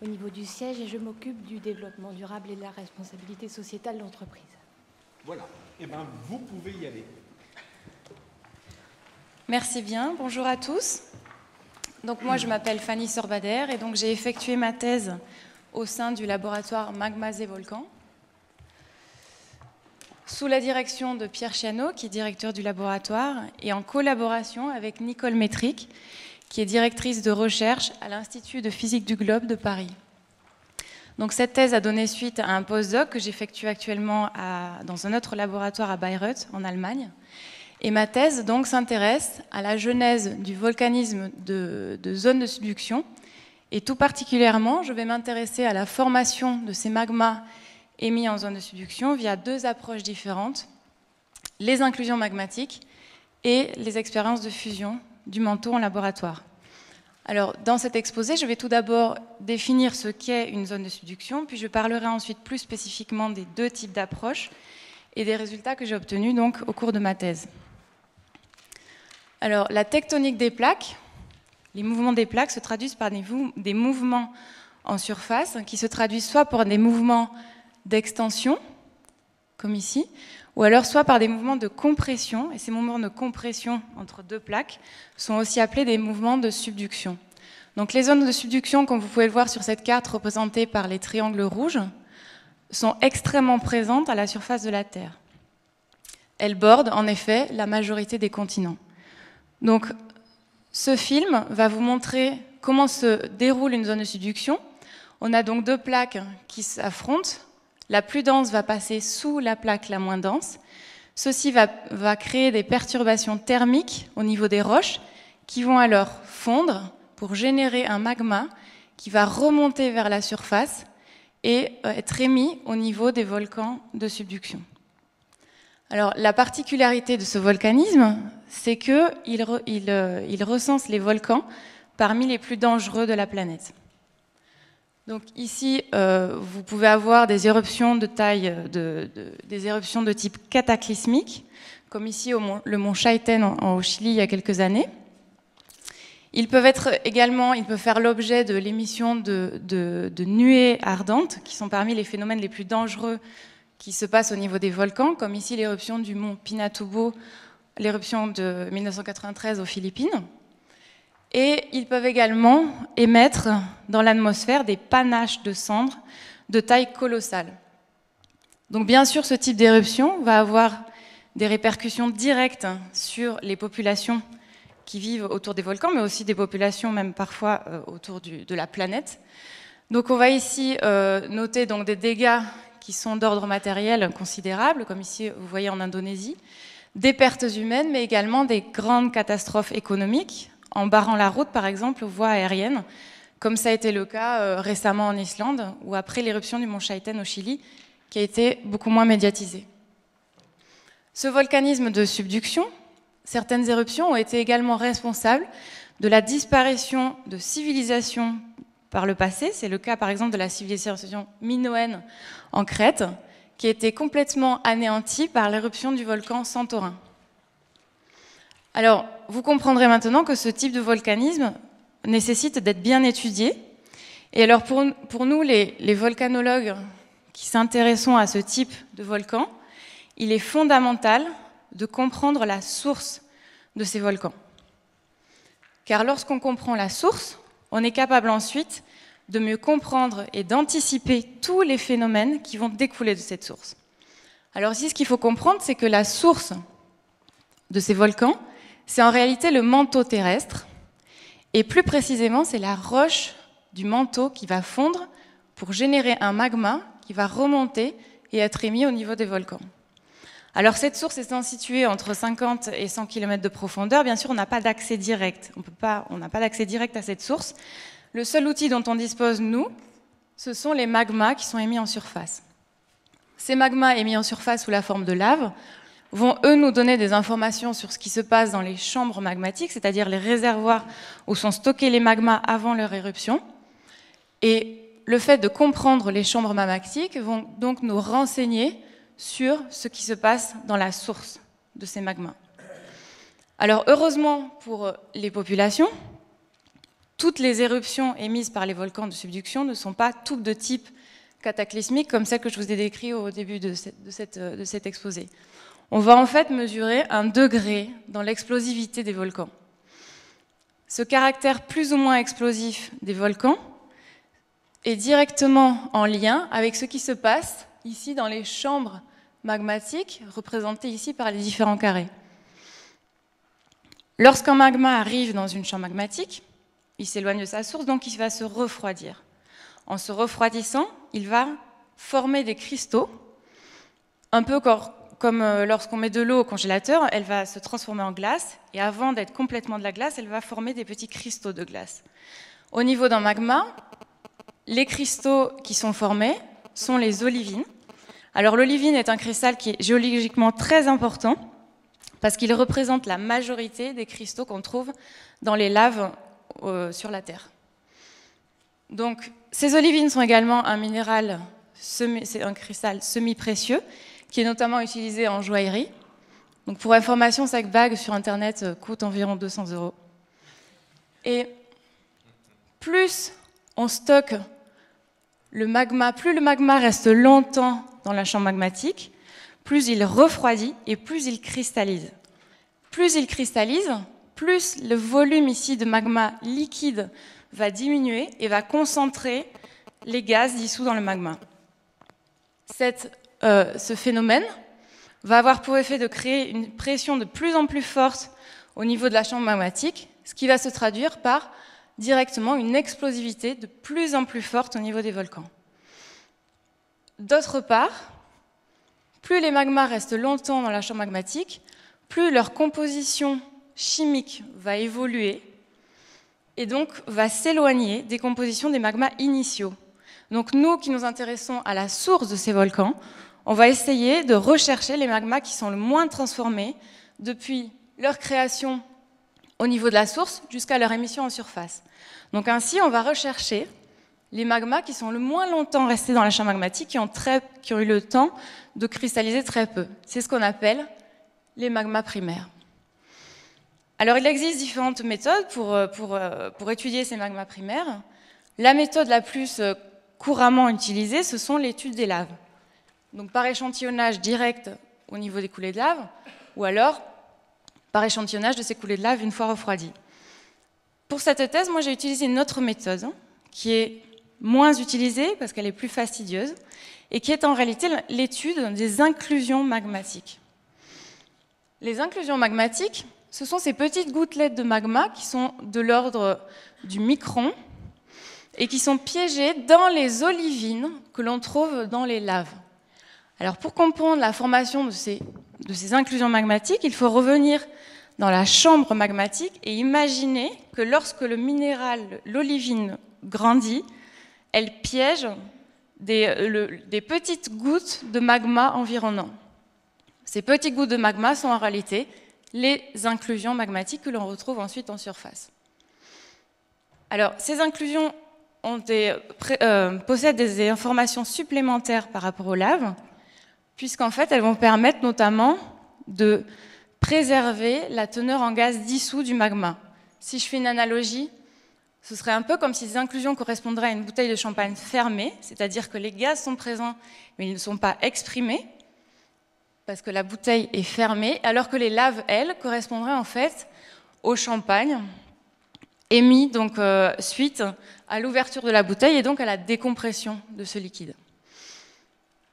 au niveau du siège et je m'occupe du développement durable et de la responsabilité sociétale de l'entreprise. Voilà, eh bien vous pouvez y aller. Merci bien, bonjour à tous. Donc moi je m'appelle Fanny Sorbader et donc j'ai effectué ma thèse au sein du laboratoire Magmas et Volcans, sous la direction de Pierre Chiano, qui est directeur du laboratoire, et en collaboration avec Nicole Métric, qui est directrice de recherche à l'Institut de physique du globe de Paris. Donc cette thèse a donné suite à un postdoc que j'effectue actuellement dans un autre laboratoire à Bayreuth, en Allemagne. Et ma thèse donc s'intéresse à la genèse du volcanisme de zones de subduction. Et tout particulièrement, je vais m'intéresser à la formation de ces magmas émis en zone de subduction via deux approches différentes, les inclusions magmatiques et les expériences de fusion du manteau en laboratoire. Alors, dans cet exposé, je vais tout d'abord définir ce qu'est une zone de subduction, puis je parlerai ensuite plus spécifiquement des deux types d'approches et des résultats que j'ai obtenus donc au cours de ma thèse. Alors, la tectonique des plaques, les mouvements des plaques se traduisent par des mouvements en surface qui se traduisent soit par des mouvements d'extension, comme ici, ou alors soit par des mouvements de compression, et ces mouvements de compression entre deux plaques sont aussi appelés des mouvements de subduction. Donc les zones de subduction, comme vous pouvez le voir sur cette carte représentée par les triangles rouges, sont extrêmement présentes à la surface de la Terre. Elles bordent en effet la majorité des continents. Donc ce film va vous montrer comment se déroule une zone de subduction. On a donc deux plaques qui s'affrontent. La plus dense va passer sous la plaque la moins dense. Ceci va créer des perturbations thermiques au niveau des roches qui vont alors fondre pour générer un magma qui va remonter vers la surface et être émis au niveau des volcans de subduction. Alors, la particularité de ce volcanisme, c'est qu'il recense les volcans parmi les plus dangereux de la planète. Donc ici, vous pouvez avoir des éruptions de taille, des éruptions de type cataclysmique, comme ici le mont Chaiten au Chili il y a quelques années. Ils peuvent faire l'objet de l'émission de nuées ardentes, qui sont parmi les phénomènes les plus dangereux qui se passent au niveau des volcans, comme ici l'éruption du mont Pinatubo, l'éruption de 1993 aux Philippines. Et ils peuvent également émettre dans l'atmosphère des panaches de cendres de taille colossale. Donc bien sûr, ce type d'éruption va avoir des répercussions directes sur les populations qui vivent autour des volcans, mais aussi des populations même parfois autour de la planète. Donc on va ici noter donc des dégâts qui sont d'ordre matériel considérables, comme ici vous voyez en Indonésie, des pertes humaines, mais également des grandes catastrophes économiques, en barrant la route, par exemple, aux voies aériennes, comme ça a été le cas récemment en Islande, ou après l'éruption du mont Chaiten au Chili, qui a été beaucoup moins médiatisée. Ce volcanisme de subduction, certaines éruptions ont été également responsables de la disparition de civilisations par le passé. C'est le cas, par exemple, de la civilisation minoenne en Crète, qui a été complètement anéantie par l'éruption du volcan Santorin. Alors, vous comprendrez maintenant que ce type de volcanisme nécessite d'être bien étudié. Et alors, pour nous, les volcanologues qui s'intéressons à ce type de volcan, il est fondamental de comprendre la source de ces volcans. Car lorsqu'on comprend la source, on est capable ensuite de mieux comprendre et d'anticiper tous les phénomènes qui vont découler de cette source. Alors ici, ce qu'il faut comprendre, c'est que la source de ces volcans, c'est en réalité le manteau terrestre, et plus précisément, c'est la roche du manteau qui va fondre pour générer un magma qui va remonter et être émis au niveau des volcans. Alors cette source étant située entre 50 et 100 km de profondeur, bien sûr, on n'a pas d'accès direct. On n'a pas d'accès direct à cette source. Le seul outil dont on dispose, nous, ce sont les magmas qui sont émis en surface. Ces magmas émis en surface sous la forme de lave vont, eux, nous donner des informations sur ce qui se passe dans les chambres magmatiques, c'est-à-dire les réservoirs où sont stockés les magmas avant leur éruption. Et le fait de comprendre les chambres magmatiques vont donc nous renseigner sur ce qui se passe dans la source de ces magmas. Alors, heureusement pour les populations, toutes les éruptions émises par les volcans de subduction ne sont pas toutes de type cataclysmique comme celles que je vous ai décrites au début de cet exposé. On va en fait mesurer un degré dans l'explosivité des volcans. Ce caractère plus ou moins explosif des volcans est directement en lien avec ce qui se passe ici dans les chambres magmatiques, représentées ici par les différents carrés. Lorsqu'un magma arrive dans une chambre magmatique, il s'éloigne de sa source, donc il va se refroidir. En se refroidissant, il va former des cristaux, un peu comme lorsqu'on met de l'eau au congélateur, elle va se transformer en glace, et avant d'être complètement de la glace, elle va former des petits cristaux de glace. Au niveau d'un magma, les cristaux qui sont formés sont les olivines. Alors l'olivine est un cristal qui est géologiquement très important, parce qu'il représente la majorité des cristaux qu'on trouve dans les laves sur la Terre. Donc, ces olivines sont également un minéral, c'est un cristal semi-précieux, qui est notamment utilisé en joaillerie. Donc, pour information, chaque bague sur Internet coûte environ 200 €. Et plus on stocke le magma, plus le magma reste longtemps dans la chambre magmatique, plus il refroidit et plus il cristallise. Plus il cristallise, plus le volume ici de magma liquide va diminuer et va concentrer les gaz dissous dans le magma. Ce phénomène va avoir pour effet de créer une pression de plus en plus forte au niveau de la chambre magmatique, ce qui va se traduire par directement une explosivité de plus en plus forte au niveau des volcans. D'autre part, plus les magmas restent longtemps dans la chambre magmatique, plus leur composition chimique va évoluer et donc va s'éloigner des compositions des magmas initiaux. Donc nous qui nous intéressons à la source de ces volcans, on va essayer de rechercher les magmas qui sont le moins transformés depuis leur création au niveau de la source jusqu'à leur émission en surface. Donc ainsi, on va rechercher les magmas qui sont le moins longtemps restés dans la chambre magmatique, qui ont eu le temps de cristalliser très peu. C'est ce qu'on appelle les magmas primaires. Alors il existe différentes méthodes pour étudier ces magmas primaires. La méthode la plus couramment utilisée, ce sont l'étude des laves. Donc par échantillonnage direct au niveau des coulées de lave, ou alors par échantillonnage de ces coulées de lave une fois refroidies. Pour cette thèse, moi j'ai utilisé une autre méthode qui est moins utilisée parce qu'elle est plus fastidieuse et qui est en réalité l'étude des inclusions magmatiques. Les inclusions magmatiques, ce sont ces petites gouttelettes de magma qui sont de l'ordre du micron et qui sont piégées dans les olivines que l'on trouve dans les laves. Alors pour comprendre la formation de ces inclusions magmatiques, il faut revenir dans la chambre magmatique et imaginer que lorsque le minéral, l'olivine, grandit, elle piège des petites gouttes de magma environnant. Ces petites gouttes de magma sont en réalité les inclusions magmatiques que l'on retrouve ensuite en surface. Alors, ces inclusions possèdent des informations supplémentaires par rapport aux laves, puisqu'en fait, elles vont permettre notamment de préserver la teneur en gaz dissous du magma. Si je fais une analogie, ce serait un peu comme si ces inclusions correspondraient à une bouteille de champagne fermée, c'est-à-dire que les gaz sont présents, mais ils ne sont pas exprimés, parce que la bouteille est fermée, alors que les laves, elles, correspondraient en fait au champagne émis donc, suite à l'ouverture de la bouteille et donc à la décompression de ce liquide.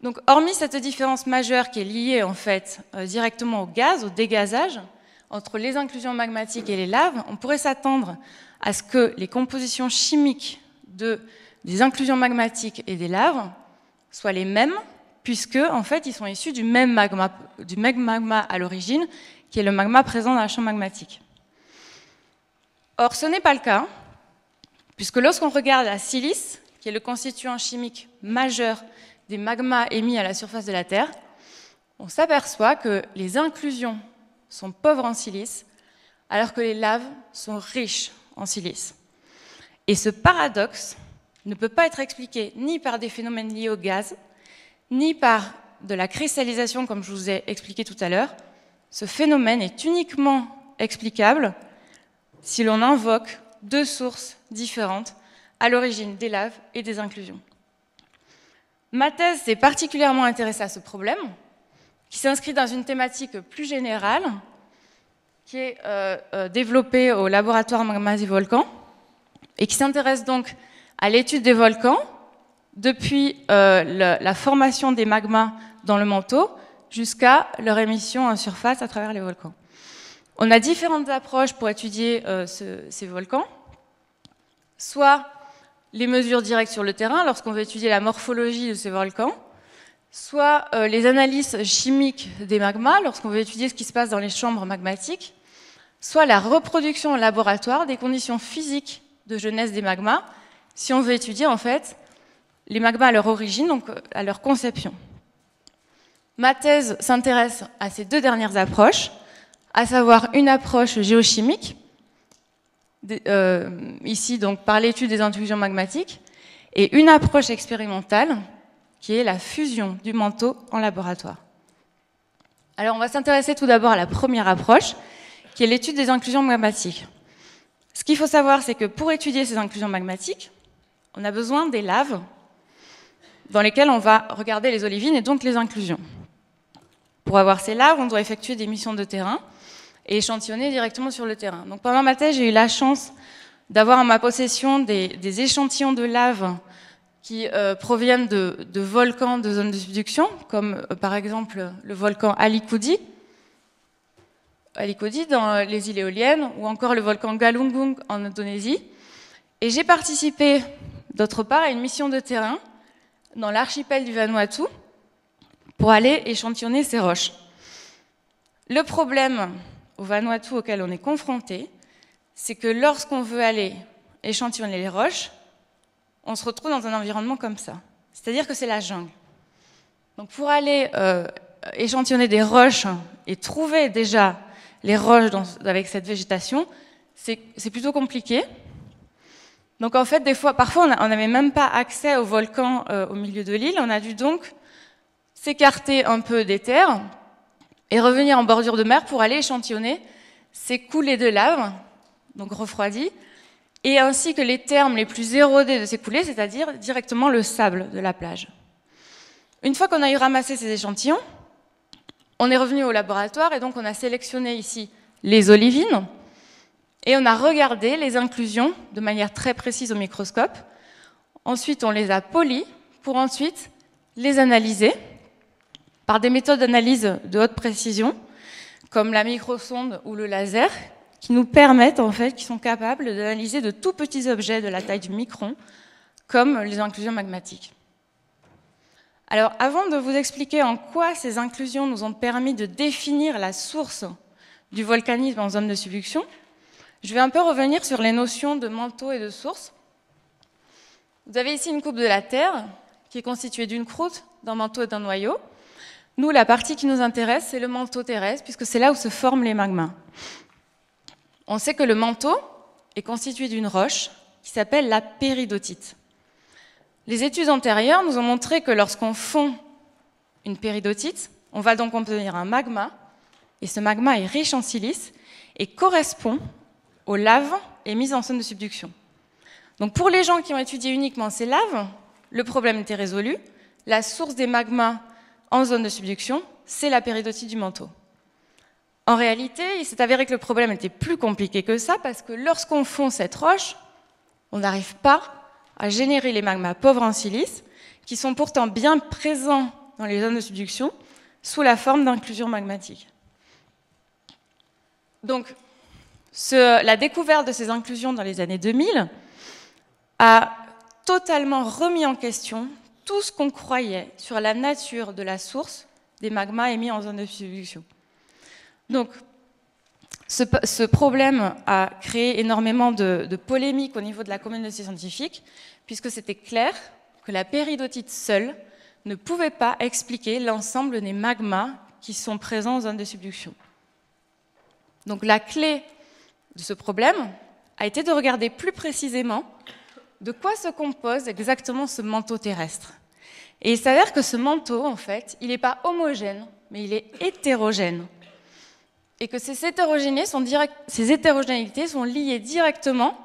Donc, hormis cette différence majeure qui est liée en fait directement au gaz, au dégazage, entre les inclusions magmatiques et les laves, on pourrait s'attendre à ce que les compositions chimiques des inclusions magmatiques et des laves soient les mêmes, puisque en fait, ils sont issus du même magma à l'origine, qui est le magma présent dans la chambre magmatique. Or, ce n'est pas le cas, puisque lorsqu'on regarde la silice, qui est le constituant chimique majeur des magmas émis à la surface de la Terre, on s'aperçoit que les inclusions sont pauvres en silice, alors que les laves sont riches en silice. Et ce paradoxe ne peut pas être expliqué ni par des phénomènes liés au gaz, ni par de la cristallisation, comme je vous ai expliqué tout à l'heure. Ce phénomène est uniquement explicable si l'on invoque deux sources différentes à l'origine des laves et des inclusions. Ma thèse s'est particulièrement intéressée à ce problème, qui s'inscrit dans une thématique plus générale, qui est développée au laboratoire Magmas et Volcans, et qui s'intéresse donc à l'étude des volcans depuis la formation des magmas dans le manteau jusqu'à leur émission en surface à travers les volcans. On a différentes approches pour étudier ces volcans, soit les mesures directes sur le terrain lorsqu'on veut étudier la morphologie de ces volcans, soit les analyses chimiques des magmas lorsqu'on veut étudier ce qui se passe dans les chambres magmatiques, soit la reproduction en laboratoire des conditions physiques de jeunesse des magmas, si on veut étudier en fait les magmas à leur origine, donc à leur conception. Ma thèse s'intéresse à ces deux dernières approches, à savoir une approche géochimique, ici donc par l'étude des intrusions magmatiques, et une approche expérimentale, qui est la fusion du manteau en laboratoire. Alors on va s'intéresser tout d'abord à la première approche, qui est l'étude des inclusions magmatiques. Ce qu'il faut savoir, c'est que pour étudier ces inclusions magmatiques, on a besoin des laves dans lesquelles on va regarder les olivines et donc les inclusions. Pour avoir ces laves, on doit effectuer des missions de terrain et échantillonner directement sur le terrain. Donc pendant ma thèse, j'ai eu la chance d'avoir en ma possession des échantillons de laves qui proviennent de volcans de zones de subduction, comme par exemple le volcan Ali-Koudi dans les îles éoliennes, ou encore le volcan Galunggung en Indonésie. Et j'ai participé, d'autre part, à une mission de terrain dans l'archipel du Vanuatu pour aller échantillonner ces roches. Le problème au Vanuatu auquel on est confronté, c'est que lorsqu'on veut aller échantillonner les roches, on se retrouve dans un environnement comme ça. C'est-à-dire que c'est la jungle. Donc pour aller échantillonner des roches et trouver déjà les roches avec cette végétation, c'est plutôt compliqué. Donc en fait, parfois, on n'avait même pas accès aux volcans au milieu de l'île. On a dû donc s'écarter un peu des terres et revenir en bordure de mer pour aller échantillonner ces coulées de lave, donc refroidies, et ainsi que les termes les plus érodés de ces coulées, c'est-à-dire directement le sable de la plage. Une fois qu'on a eu ramassé ces échantillons, on est revenu au laboratoire et donc on a sélectionné ici les olivines et on a regardé les inclusions de manière très précise au microscope. Ensuite, on les a polies pour ensuite les analyser par des méthodes d'analyse de haute précision, comme la microsonde ou le laser, qui nous permettent, en fait, qui sont capables d'analyser de tout petits objets de la taille du micron, comme les inclusions magmatiques. Alors, avant de vous expliquer en quoi ces inclusions nous ont permis de définir la source du volcanisme en zone de subduction, je vais un peu revenir sur les notions de manteau et de source. Vous avez ici une coupe de la Terre, qui est constituée d'une croûte, d'un manteau et d'un noyau. Nous, la partie qui nous intéresse, c'est le manteau terrestre, puisque c'est là où se forment les magmas. On sait que le manteau est constitué d'une roche qui s'appelle la péridotite. Les études antérieures nous ont montré que lorsqu'on fond une péridotite, on va donc obtenir un magma, et ce magma est riche en silice et correspond aux laves émises en zone de subduction. Donc pour les gens qui ont étudié uniquement ces laves, le problème était résolu. La source des magmas en zone de subduction, c'est la péridotite du manteau. En réalité, il s'est avéré que le problème était plus compliqué que ça, parce que lorsqu'on fond cette roche, on n'arrive pas à générer les magmas pauvres en silice, qui sont pourtant bien présents dans les zones de subduction, sous la forme d'inclusions magmatiques. Donc, la découverte de ces inclusions dans les années 2000 a totalement remis en question tout ce qu'on croyait sur la nature de la source des magmas émis en zone de subduction. Donc, ce problème a créé énormément de polémiques au niveau de la communauté scientifique, puisque c'était clair que la péridotite seule ne pouvait pas expliquer l'ensemble des magmas qui sont présents en zone de subduction. Donc la clé de ce problème a été de regarder plus précisément de quoi se compose exactement ce manteau terrestre. Et il s'avère que ce manteau, en fait, il n'est pas homogène, mais il est hétérogène. Et que ces hétérogénéités sont liées directement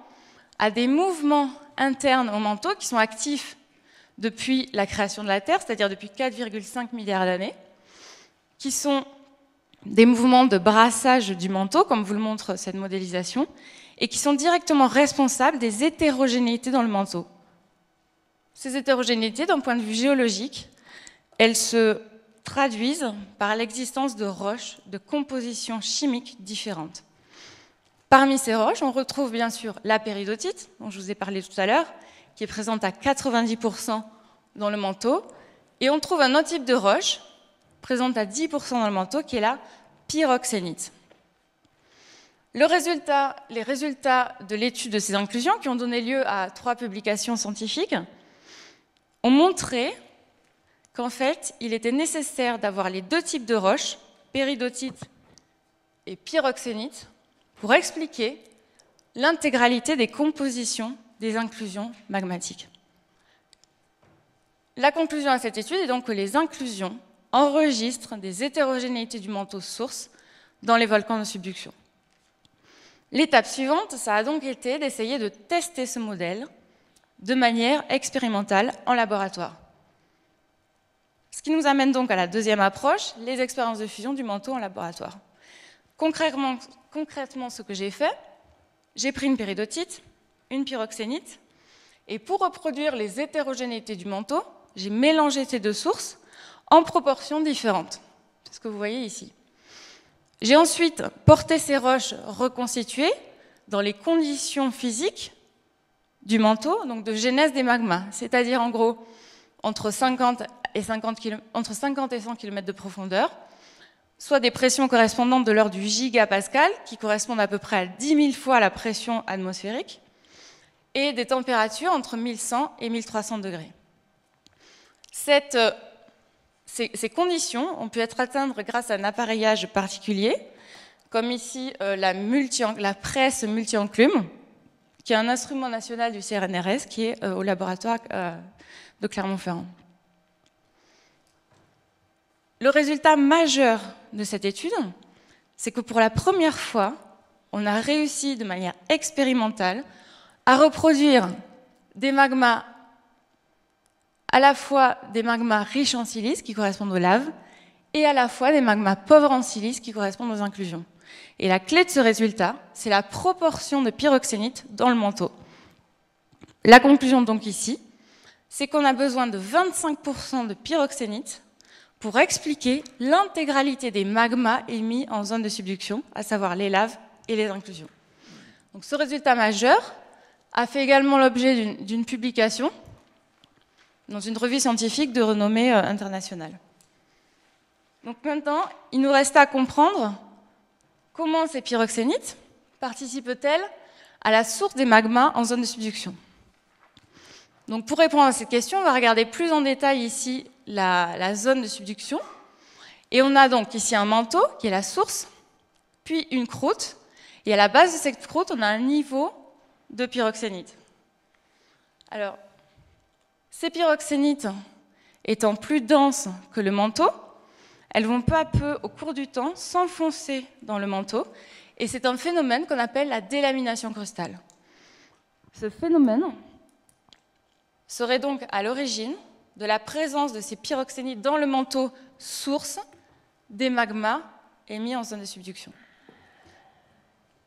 à des mouvements internes au manteau qui sont actifs depuis la création de la Terre, c'est-à-dire depuis 4,5 milliards d'années, qui sont des mouvements de brassage du manteau, comme vous le montre cette modélisation, et qui sont directement responsables des hétérogénéités dans le manteau. Ces hétérogénéités, d'un point de vue géologique, elles se traduisent par l'existence de roches de compositions chimiques différentes. Parmi ces roches, on retrouve bien sûr la péridotite, dont je vous ai parlé tout à l'heure, qui est présente à 90% dans le manteau, et on trouve un autre type de roche, présente à 10% dans le manteau, qui est la pyroxénite. Les résultats de l'étude de ces inclusions, qui ont donné lieu à 3 publications scientifiques, ont montré qu'en fait, il était nécessaire d'avoir les 2 types de roches, péridotite et pyroxénite, pour expliquer l'intégralité des compositions des inclusions magmatiques. La conclusion à cette étude est donc que les inclusions enregistrent des hétérogénéités du manteau source dans les volcans de subduction. L'étape suivante, ça a donc été d'essayer de tester ce modèle de manière expérimentale en laboratoire. Ce qui nous amène donc à la deuxième approche, les expériences de fusion du manteau en laboratoire. Concrètement, ce que j'ai fait, j'ai pris une péridotite, une pyroxénite, et pour reproduire les hétérogénéités du manteau, j'ai mélangé ces 2 sources en proportions différentes. C'est ce que vous voyez ici. J'ai ensuite porté ces roches reconstituées dans les conditions physiques du manteau, donc de genèse des magmas, c'est-à-dire en gros entre 50 et 100 km de profondeur, soit des pressions correspondantes de l'ordre du gigapascal, qui correspondent à peu près à 10 000 fois la pression atmosphérique, et des températures entre 1100 et 1300 degrés. Ces conditions ont pu être atteintes grâce à un appareillage particulier, comme ici la presse multi-enclume, qui est un instrument national du CNRS, qui est au laboratoire de Clermont-Ferrand. Le résultat majeur de cette étude, c'est que pour la première fois, on a réussi de manière expérimentale à reproduire des magmas, à la fois des magmas riches en silice, qui correspondent aux laves, et à la fois des magmas pauvres en silice, qui correspondent aux inclusions. Et la clé de ce résultat, c'est la proportion de pyroxénite dans le manteau. La conclusion donc ici, c'est qu'on a besoin de 25% de pyroxénite pour expliquer l'intégralité des magmas émis en zone de subduction, à savoir les laves et les inclusions. Donc ce résultat majeur a fait également l'objet d'une publication dans une revue scientifique de renommée internationale. Donc maintenant, il nous reste à comprendre comment ces pyroxénites participent-elles à la source des magmas en zone de subduction. Donc pour répondre à cette question, on va regarder plus en détail ici la zone de subduction. Et on a donc ici un manteau qui est la source, puis une croûte. Et à la base de cette croûte, on a un niveau de pyroxénite. Alors, ces pyroxénites étant plus denses que le manteau, elles vont peu à peu, au cours du temps, s'enfoncer dans le manteau. Et c'est un phénomène qu'on appelle la délamination crustale. Ce phénomène serait donc à l'origine de la présence de ces pyroxénites dans le manteau source des magmas émis en zone de subduction.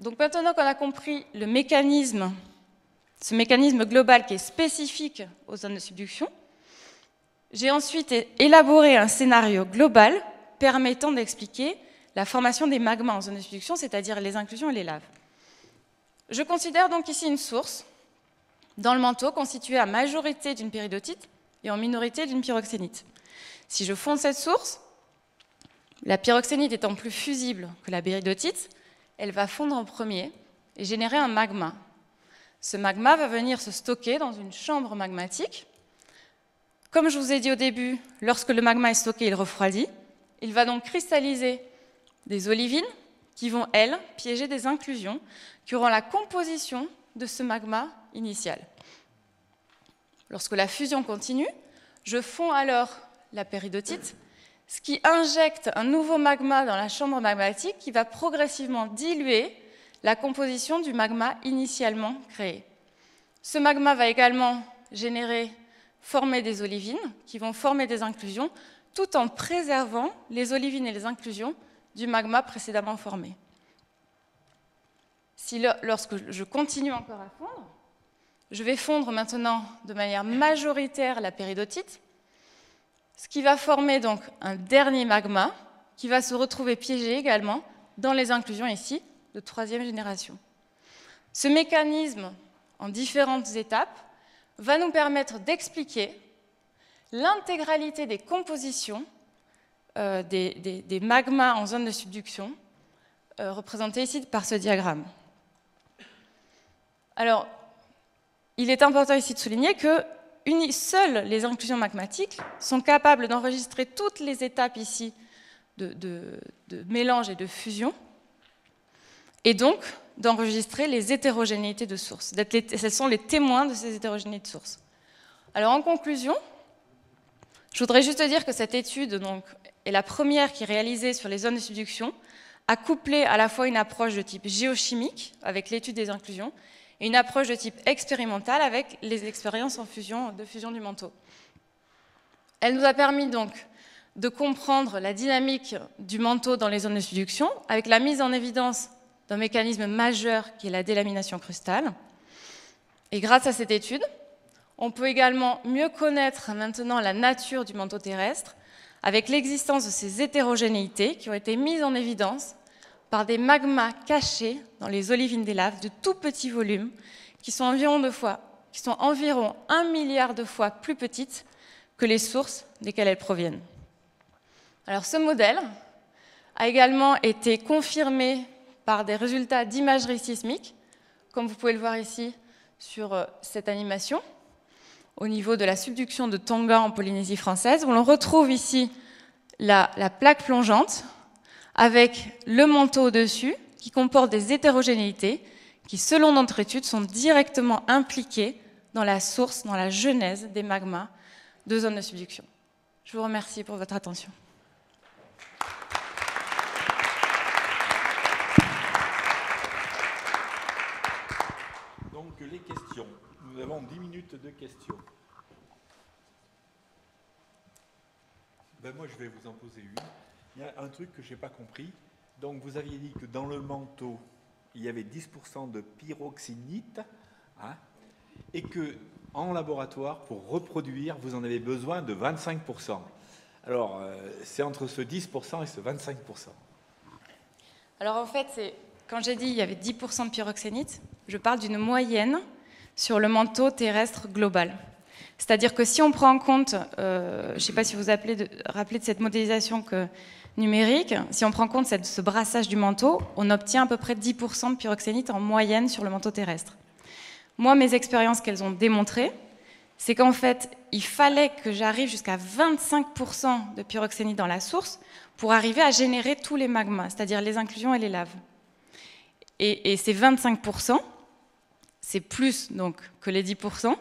Donc maintenant qu'on a compris ce mécanisme global qui est spécifique aux zones de subduction, j'ai ensuite élaboré un scénario global permettant d'expliquer la formation des magmas en zone de subduction, c'est-à-dire les inclusions et les laves. Je considère donc ici une source dans le manteau constituée à majorité d'une péridotite et en minorité d'une pyroxénite. Si je fonde cette source, la pyroxénite étant plus fusible que la péridotite, elle va fondre en premier et générer un magma. Ce magma va venir se stocker dans une chambre magmatique. Comme je vous ai dit au début, lorsque le magma est stocké, il refroidit. Il va donc cristalliser des olivines qui vont, elles, piéger des inclusions qui auront la composition de ce magma initial. Lorsque la fusion continue, je fonds alors la péridotite, ce qui injecte un nouveau magma dans la chambre magmatique qui va progressivement diluer la composition du magma initialement créé. Ce magma va également former des olivines qui vont former des inclusions tout en préservant les olivines et les inclusions du magma précédemment formé. Lorsque je continue encore à fondre, je vais fondre maintenant de manière majoritaire la péridotite, ce qui va former donc un dernier magma qui va se retrouver piégé également dans les inclusions ici de 3e génération. Ce mécanisme en différentes étapes va nous permettre d'expliquer l'intégralité des compositions des magmas en zone de subduction représentés ici par ce diagramme. Alors, il est important ici de souligner que seules les inclusions magmatiques sont capables d'enregistrer toutes les étapes ici de mélange et de fusion, et donc d'enregistrer les hétérogénéités de source. Ce sont les témoins de ces hétérogénéités de source. Alors en conclusion, je voudrais juste dire que cette étude donc, est la première qui est réalisée sur les zones de subduction, a couplé à la fois une approche de type géochimique, avec l'étude des inclusions, et une approche de type expérimental, avec les expériences de fusion du manteau. Elle nous a permis donc de comprendre la dynamique du manteau dans les zones de subduction, avec la mise en évidence d'un mécanisme majeur qui est la délamination crustale. Et grâce à cette étude, on peut également mieux connaître maintenant la nature du manteau terrestre, avec l'existence de ces hétérogénéités qui ont été mises en évidence par des magmas cachés dans les olivines des laves de tout petits volumes, qui sont environ 1 milliard de fois plus petites que les sources desquelles elles proviennent. Alors ce modèle a également été confirmé par des résultats d'imagerie sismique, comme vous pouvez le voir ici sur cette animation, au niveau de la subduction de Tonga en Polynésie française, où l'on retrouve ici la plaque plongeante avec le manteau au-dessus qui comporte des hétérogénéités qui, selon notre étude, sont directement impliquées dans la source, dans la genèse des magmas de zone de subduction. Je vous remercie pour votre attention. Donc les questions. Nous avons 10 minutes de questions. Ben moi, je vais vous en poser une. Il y a un truc que je n'ai pas compris. Donc, vous aviez dit que dans le manteau, il y avait 10% de pyroxénite, hein, et qu'en laboratoire, pour reproduire, vous en avez besoin de 25%. Alors, c'est entre ce 10% et ce 25%. Alors, en fait, quand j'ai dit qu'il y avait 10% de pyroxénite, je parle d'une moyenne sur le manteau terrestre global. C'est-à-dire que si on prend en compte, je ne sais pas si vous vous rappelez de cette modélisation numérique, si on prend en compte ce brassage du manteau, on obtient à peu près 10% de pyroxénite en moyenne sur le manteau terrestre. Moi, mes expériences qu'elles ont démontrées, c'est qu'en fait, il fallait que j'arrive jusqu'à 25% de pyroxénite dans la source pour arriver à générer tous les magmas, c'est-à-dire les inclusions et les laves. Et ces 25%, c'est plus donc que les 10%,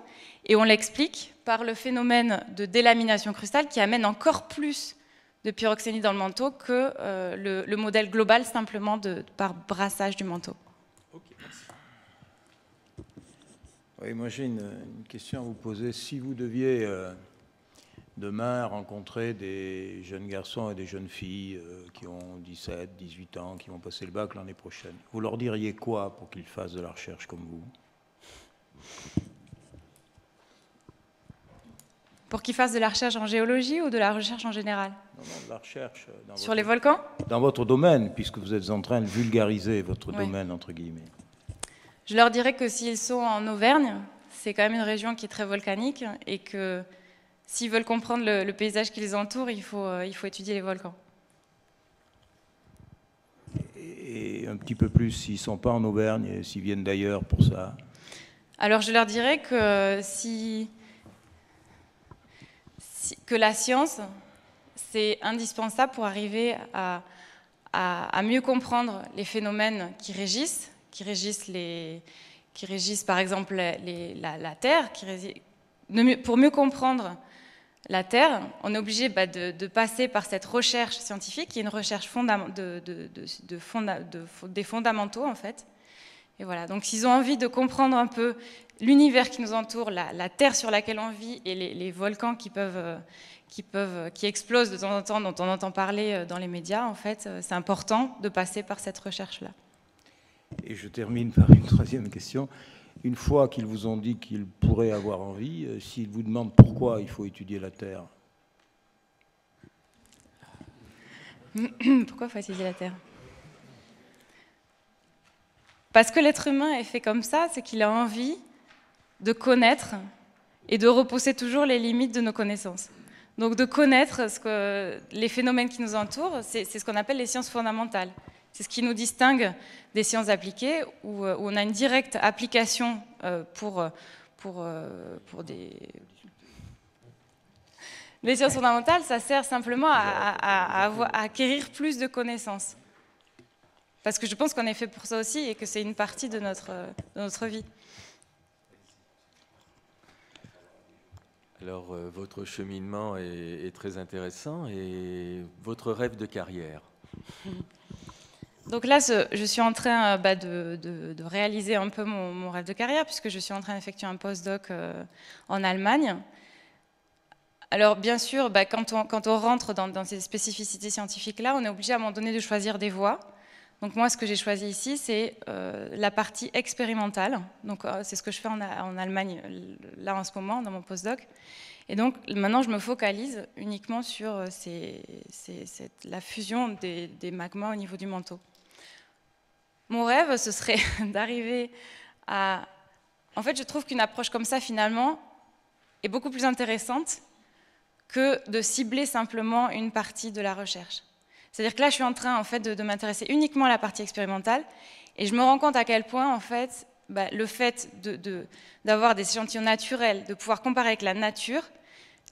et on l'explique par le phénomène de délamination crustale qui amène encore plus de pyroxénite dans le manteau que le modèle global simplement par brassage du manteau. Ok, merci. Oui, moi j'ai une question à vous poser. Si vous deviez demain rencontrer des jeunes garçons et des jeunes filles qui ont 17, 18 ans, qui vont passer le bac l'année prochaine, vous leur diriez quoi pour qu'ils fassent de la recherche comme vous ? Pour qu'ils fassent de la recherche en géologie ou de la recherche en général ? Non, de la recherche. Sur les volcans ? Dans votre domaine, puisque vous êtes en train de vulgariser votre domaine, entre guillemets. Je leur dirais que s'ils sont en Auvergne, c'est quand même une région qui est très volcanique et que s'ils veulent comprendre le paysage qui les entoure, il faut étudier les volcans. Et un petit peu plus, s'ils ne sont pas en Auvergne et s'ils viennent d'ailleurs pour ça ? Alors je leur dirais que que la science, c'est indispensable pour arriver à mieux comprendre les phénomènes qui régissent par exemple la Terre. Pour mieux comprendre la Terre, on est obligé de passer par cette recherche scientifique, qui est une recherche des fondamentaux en fait. Et voilà, donc s'ils ont envie de comprendre un peu l'univers qui nous entoure, la terre sur laquelle on vit et les volcans qui explosent de temps en temps, dont on entend parler dans les médias, en fait, c'est important de passer par cette recherche-là. Et je termine par une troisième question. Une fois qu'ils vous ont dit qu'ils pourraient avoir envie, s'ils vous demandent pourquoi il faut étudier la Terre. Pourquoi il faut étudier la Terre? Parce que l'être humain est fait comme ça, c'est qu'il a envie de connaître et de repousser toujours les limites de nos connaissances. Donc de connaître les phénomènes qui nous entourent, c'est ce qu'on appelle les sciences fondamentales. C'est ce qui nous distingue des sciences appliquées, où on a une directe application pour des... Les sciences fondamentales, ça sert simplement à acquérir plus de connaissances. Parce que je pense qu'on est fait pour ça aussi et que c'est une partie de notre vie. Alors, votre cheminement est très intéressant et votre rêve de carrière? Donc là, je suis en train de réaliser un peu mon rêve de carrière, puisque je suis en train d'effectuer un postdoc en Allemagne. Alors bien sûr, quand on rentre dans ces spécificités scientifiques-là, on est obligé à un moment donné de choisir des voies. Donc moi, ce que j'ai choisi ici, c'est la partie expérimentale. Donc c'est ce que je fais en Allemagne, là en ce moment, dans mon postdoc. Et donc maintenant, je me focalise uniquement sur la fusion des magmas au niveau du manteau. Mon rêve, ce serait d'arriver à... En fait, je trouve qu'une approche comme ça, finalement, est beaucoup plus intéressante que de cibler simplement une partie de la recherche. C'est-à-dire que là, je suis en train en fait, de m'intéresser uniquement à la partie expérimentale et je me rends compte à quel point en fait, le fait d'avoir des échantillons naturels, de pouvoir comparer avec la nature,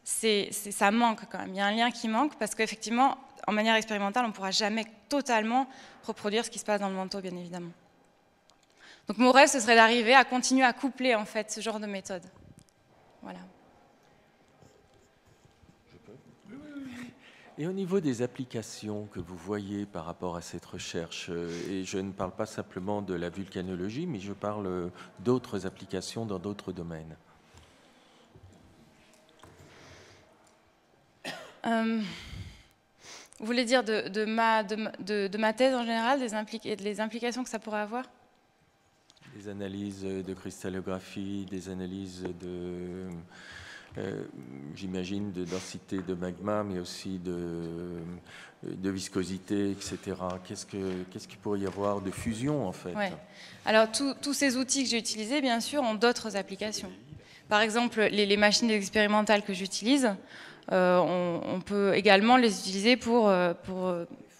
ça manque quand même. Il y a un lien qui manque parce qu'effectivement, en manière expérimentale, on ne pourra jamais totalement reproduire ce qui se passe dans le manteau, bien évidemment. Donc mon rêve, ce serait d'arriver à continuer à coupler en fait, ce genre de méthode. Voilà. Et au niveau des applications que vous voyez par rapport à cette recherche, et je ne parle pas simplement de la vulcanologie, mais je parle d'autres applications dans d'autres domaines. Vous voulez dire de ma thèse en général, les implications que ça pourrait avoir? Des analyses de cristallographie, des analyses de... j'imagine de densité de magma, mais aussi de viscosité, etc. Qu'est-ce qu'il pourrait y avoir de fusion, en fait? Ouais. Alors, tous ces outils que j'ai utilisés, bien sûr, ont d'autres applications. Par exemple, les machines expérimentales que j'utilise, on peut également les utiliser pour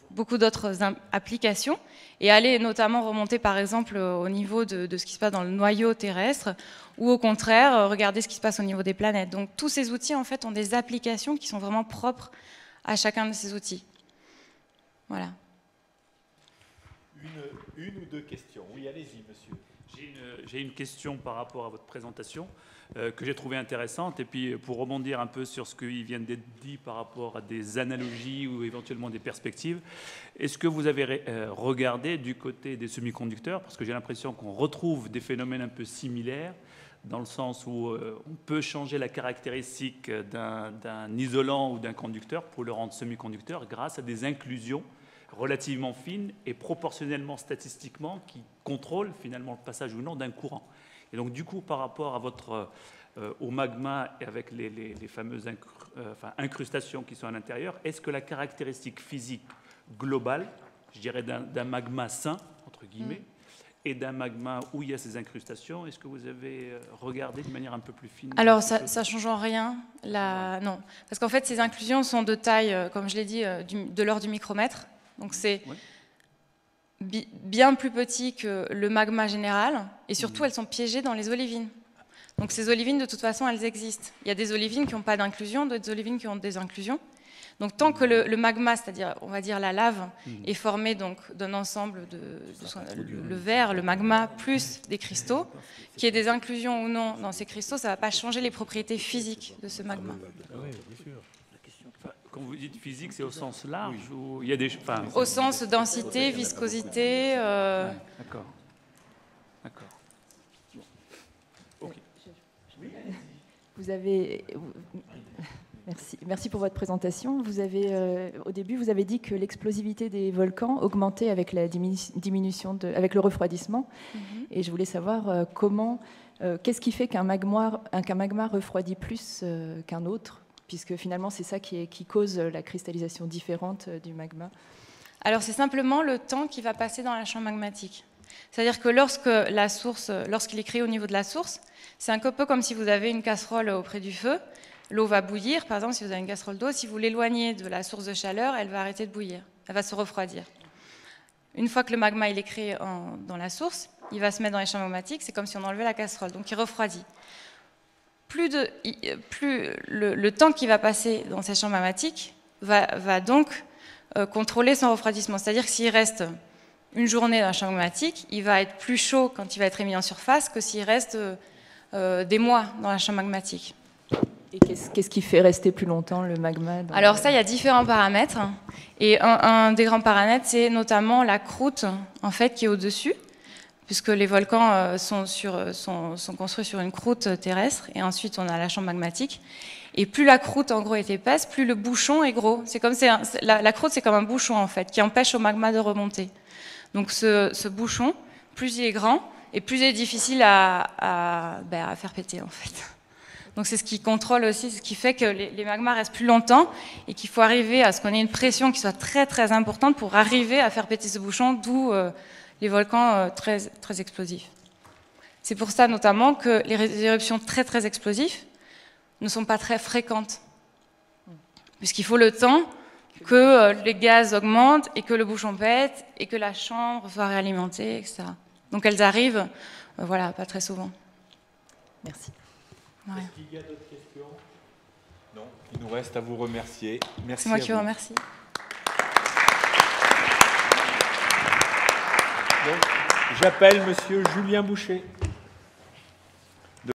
beaucoup d'autres applications et aller notamment remonter, par exemple, au niveau de ce qui se passe dans le noyau terrestre, ou au contraire, regarder ce qui se passe au niveau des planètes. Donc tous ces outils, en fait, ont des applications qui sont vraiment propres à chacun de ces outils. Voilà. Une ou deux questions. Oui, allez-y, monsieur. J'ai une question par rapport à votre présentation que j'ai trouvée intéressante. Et puis, pour rebondir un peu sur ce qui vient d'être dit par rapport à des analogies ou éventuellement des perspectives, est-ce que vous avez regardé du côté des semi-conducteurs? Parce que j'ai l'impression qu'on retrouve des phénomènes un peu similaires, dans le sens où on peut changer la caractéristique d'un isolant ou d'un conducteur pour le rendre semi-conducteur grâce à des inclusions relativement fines et proportionnellement statistiquement qui contrôlent finalement le passage ou non d'un courant. Et donc du coup, par rapport à au magma et avec les fameuses incrustations qui sont à l'intérieur, est-ce que la caractéristique physique globale, je dirais d'un magma sain, entre guillemets, et d'un magma où il y a ces incrustations, est-ce que vous avez regardé de manière un peu plus fine? Alors, ça ne change en rien, non. Parce qu'en fait, ces inclusions sont de taille, comme je l'ai dit, de l'ordre du micromètre. Donc, c'est bien plus petit que le magma général. Et surtout, elles sont piégées dans les olivines. Donc, ces olivines, de toute façon, elles existent. Il y a des olivines qui n'ont pas d'inclusion, d'autres olivines qui ont des inclusions. Donc tant que le magma, c'est-à-dire on va dire la lave, est formé donc d'un ensemble le verre, le magma plus des cristaux, qu'il y ait des inclusions ou non dans ces cristaux, ça ne va pas changer les propriétés physiques de ce magma. Oui, bien sûr. Quand vous dites physique, c'est au sens large ou il y a des... Au sens densité, viscosité. D'accord. D'accord. Ok. Vous avez... Merci pour votre présentation. Vous avez, au début, vous avez dit que l'explosivité des volcans augmentait avec la diminution avec le refroidissement. Et je voulais savoir qu'est-ce qui fait qu'un magma refroidit plus qu'un autre, puisque finalement c'est ça qui cause la cristallisation différente du magma. Alors c'est simplement le temps qui va passer dans la chambre magmatique. C'est-à-dire que lorsqu'il est créé au niveau de la source, c'est un peu comme si vous avez une casserole auprès du feu. L'eau va bouillir, par exemple, si vous avez une casserole d'eau, si vous l'éloignez de la source de chaleur, elle va arrêter de bouillir, elle va se refroidir. Une fois que le magma il est créé dans la source, il va se mettre dans les chambres magmatiques, c'est comme si on enlevait la casserole, donc il refroidit. Plus le temps qui va passer dans ces chambres magmatiques va donc contrôler son refroidissement. C'est-à-dire que s'il reste une journée dans la chambre magmatique, il va être plus chaud quand il va être émis en surface que s'il reste des mois dans la chambre magmatique. Et qu'est-ce qui fait rester plus longtemps le magma Alors ça, il y a différents paramètres. Et un des grands paramètres, c'est notamment la croûte en fait, qui est au-dessus, puisque les volcans sont construits sur une croûte terrestre, et ensuite on a la chambre magmatique. Et plus la croûte en gros est épaisse, plus le bouchon est gros. La croûte, c'est comme un bouchon en fait, qui empêche au magma de remonter. Donc ce bouchon, plus il est grand, et plus il est difficile à faire péter en fait. Donc c'est ce qui contrôle aussi, ce qui fait que les magmas restent plus longtemps et qu'il faut arriver à ce qu'on ait une pression qui soit très très importante pour arriver à faire péter ce bouchon, d'où les volcans très, très explosifs. C'est pour ça notamment que les éruptions très très explosives ne sont pas très fréquentes, puisqu'il faut le temps que les gaz augmentent et que le bouchon pète et que la chambre soit réalimentée, etc. Donc elles arrivent, voilà, pas très souvent. Merci. Ouais. Est-ce qu'il y a d'autres questions? Non. Il nous reste à vous remercier. Merci. C'est moi qui vous remercie. J'appelle Monsieur Julien Boucher.